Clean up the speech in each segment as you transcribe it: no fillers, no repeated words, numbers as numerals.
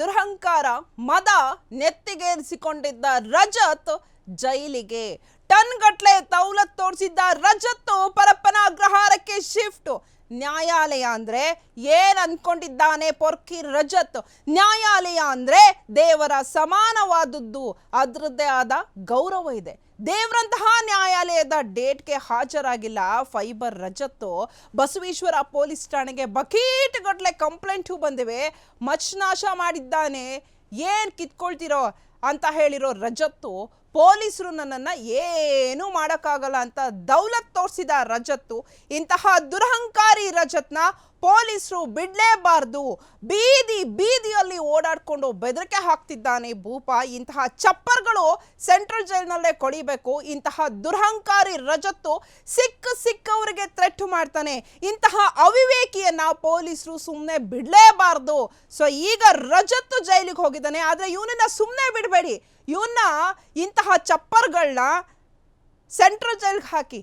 ದುರಹಂಕಾರ ಮದ ನೆತ್ತಿಗೇರಿಸಿಕೊಂಡಿದ್ದ ರಜತ್ ಜೈಲಿಗೆ. ಟನ್ ಗಟ್ಲೆ ದೌಲತ್ ತೋರಿಸಿದ್ದ ರಜತ್ ಪರಪ್ಪನ ಅಗ್ರಹಾರಕ್ಕೆ ಶಿಫ್ಟ್. ನ್ಯಾಯಾಲಯ ಅಂದ್ರೆ ಏನ್ ಅನ್ಕೊಂಡಿದ್ದಾನೆ ಪೊರ್ಕಿ ರಜತ್? ನ್ಯಾಯಾಲಯ ಅಂದ್ರೆ ದೇವರ ಸಮಾನವಾದದ್ದು, ಅದರದ್ದೇ ಆದ ಗೌರವ ಇದೆ. ದೇವರಂತಹ ನ್ಯಾಯಾಲಯದ ಡೇಟ್ಗೆ ಹಾಜರಾಗಿಲ್ಲ ಫೈಬರ್ ರಜತ್. ಬಸವೇಶ್ವರ ಪೊಲೀಸ್ ಠಾಣೆಗೆ ಬಕೀಟ್ ಗಟ್ಲೆ ಕಂಪ್ಲೇಂಟು ಬಂದಿವೆ. ಮಚ್ನಾಶ ಮಾಡಿದ್ದಾನೆ, ಏನ್ ಕಿತ್ಕೊಳ್ತಿರೋ ಅಂತ ಹೇಳಿರೋ ರಜತ್ತು ಪೊಲೀಸರು ನನ್ನನ್ನು ಏನೂ ಮಾಡೋಕ್ಕಾಗಲ್ಲ ಅಂತ ದೌಲತ್ ತೋರಿಸಿದ ರಜತ್ತು. ಇಂತಹ ದುರಹಂಕಾರಿ ರಜತ್ನ ಪೊಲೀಸರು ಬಿಡಲೇಬಾರ್ದು. ಬೀದಿಯಲ್ಲಿ ಓಡಾಡಿಕೊಂಡು ಬೆದರಿಕೆ ಹಾಕ್ತಿದ್ದಾನೆ ಭೂಪ. ಇಂತಹ ಚಪ್ಪರ್ಗಳು ಸೆಂಟ್ರಲ್ ಜೈಲಿನಲ್ಲೇ ಕೊಳಿಬೇಕು. ಇಂತಹ ದುರಹಂಕಾರಿ ರಜತ್ತು ಸಿಕ್ಕವರಿಗೆ ಥ್ರೆಟ್ ಮಾಡ್ತಾನೆ. ಇಂತಹ ಅವಿವೇಕಿಯನ್ನ ಪೊಲೀಸರು ಸುಮ್ಮನೆ ಬಿಡಲೇಬಾರ್ದು. ಸೊ ಈಗ ರಜತ್ತು ಜೈಲಿಗೆ ಹೋಗಿದ್ದಾನೆ, ಆದರೆ ಇವನನ್ನ ಸುಮ್ಮನೆ ಬಿಡಬೇಡಿ. ಇವನ್ನ ಇಂತಹ ಚಪ್ಪರ್ಗಳನ್ನ ಸೆಂಟ್ರಲ್ ಜೈಲ್ಗೆ ಹಾಕಿ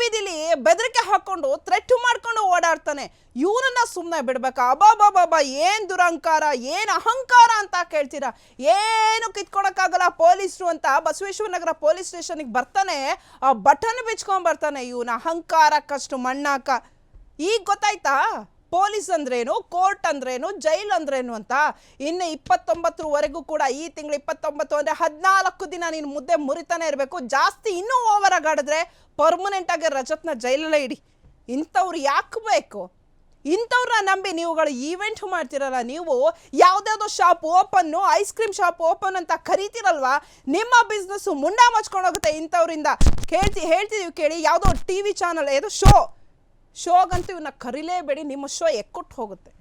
ಬೀದಿಲಿ ಬೆದರಿಕೆ ಹಾಕೊಂಡು ಥ್ರೆಟ್ ಮಾಡ್ಕೊಂಡು ಓಡಾಡ್ತಾನೆ. ಇವನನ್ನ ಸುಮ್ಮನೆ ಬಿಡ್ಬೇಕಾ? ಅಬಾಬಾಬಾ, ಏನ್ ದುರಹಂಕಾರ, ಏನ್ ಅಹಂಕಾರ ಅಂತ ಕೇಳ್ತೀರಾ? ಏನು ಕಿತ್ಕೊಳಕ್ಕಾಗಲ್ಲ ಪೊಲೀಸರು ಅಂತ ಬಸವೇಶ್ವರ ನಗರ ಪೊಲೀಸ್ ಸ್ಟೇಷನ್ಗೆ ಬರ್ತಾನೆ, ಆ ಬಟನ್ ಬಿಚ್ಕೊಂಡ್ ಬರ್ತಾನೆ. ಇವನ ಅಹಂಕಾರಕ್ಕಷ್ಟು ಮಣ್ಣಾಕ. ಈಗ ಗೊತ್ತಾಯ್ತಾ ಪೊಲೀಸ್ ಅಂದ್ರೇನು, ಕೋರ್ಟ್ ಅಂದ್ರೇನು, ಜೈಲ್ ಅಂದ್ರೇನು ಅಂತ. ಇನ್ನು 29ರವರೆಗೂ ಕೂಡ, ಈ ತಿಂಗಳು 29 ಅಂದರೆ 14 ದಿನ ನೀನು ಮುದ್ದೆ ಮುರಿತಾನೆ ಇರಬೇಕು. ಜಾಸ್ತಿ ಇನ್ನೂ ಓವರ್ ಆಗಾಡಿದ್ರೆ ಪರ್ಮನೆಂಟಾಗಿ ರಜತ್ನ ಜೈಲಲ್ಲೇ ಇಡಿ. ಇಂಥವ್ರು ಯಾಕೆ ಬೇಕು? ಇಂಥವ್ರನ್ನ ನಂಬಿ ನೀವುಗಳು ಈವೆಂಟ್ ಮಾಡ್ತಿರಲ್ಲ. ನೀವು ಯಾವುದ್ಯಾವುದೋ shop open, ice cream shop open ಅಂತ ಕರಿತೀರಲ್ವಾ, ನಿಮ್ಮ ಬಿಸ್ನೆಸ್ಸು ಮುಂಡ ಮಚ್ಕೊಂಡೋಗುತ್ತೆ ಇಂಥವ್ರಿಂದ. ಹೇಳ್ತಿದ್ದೀವಿ ಕೇಳಿ, ಯಾವುದೋ TV ಚಾನಲ್, ಯಾವುದೋ ಶೋಗಂತೂ ಇವನ್ನ ಕರಿಲೇಬೇಡಿ, ನಿಮ್ಮ ಶೋ ಎಕ್ಕುಟ್ಟು ಹೋಗುತ್ತೆ.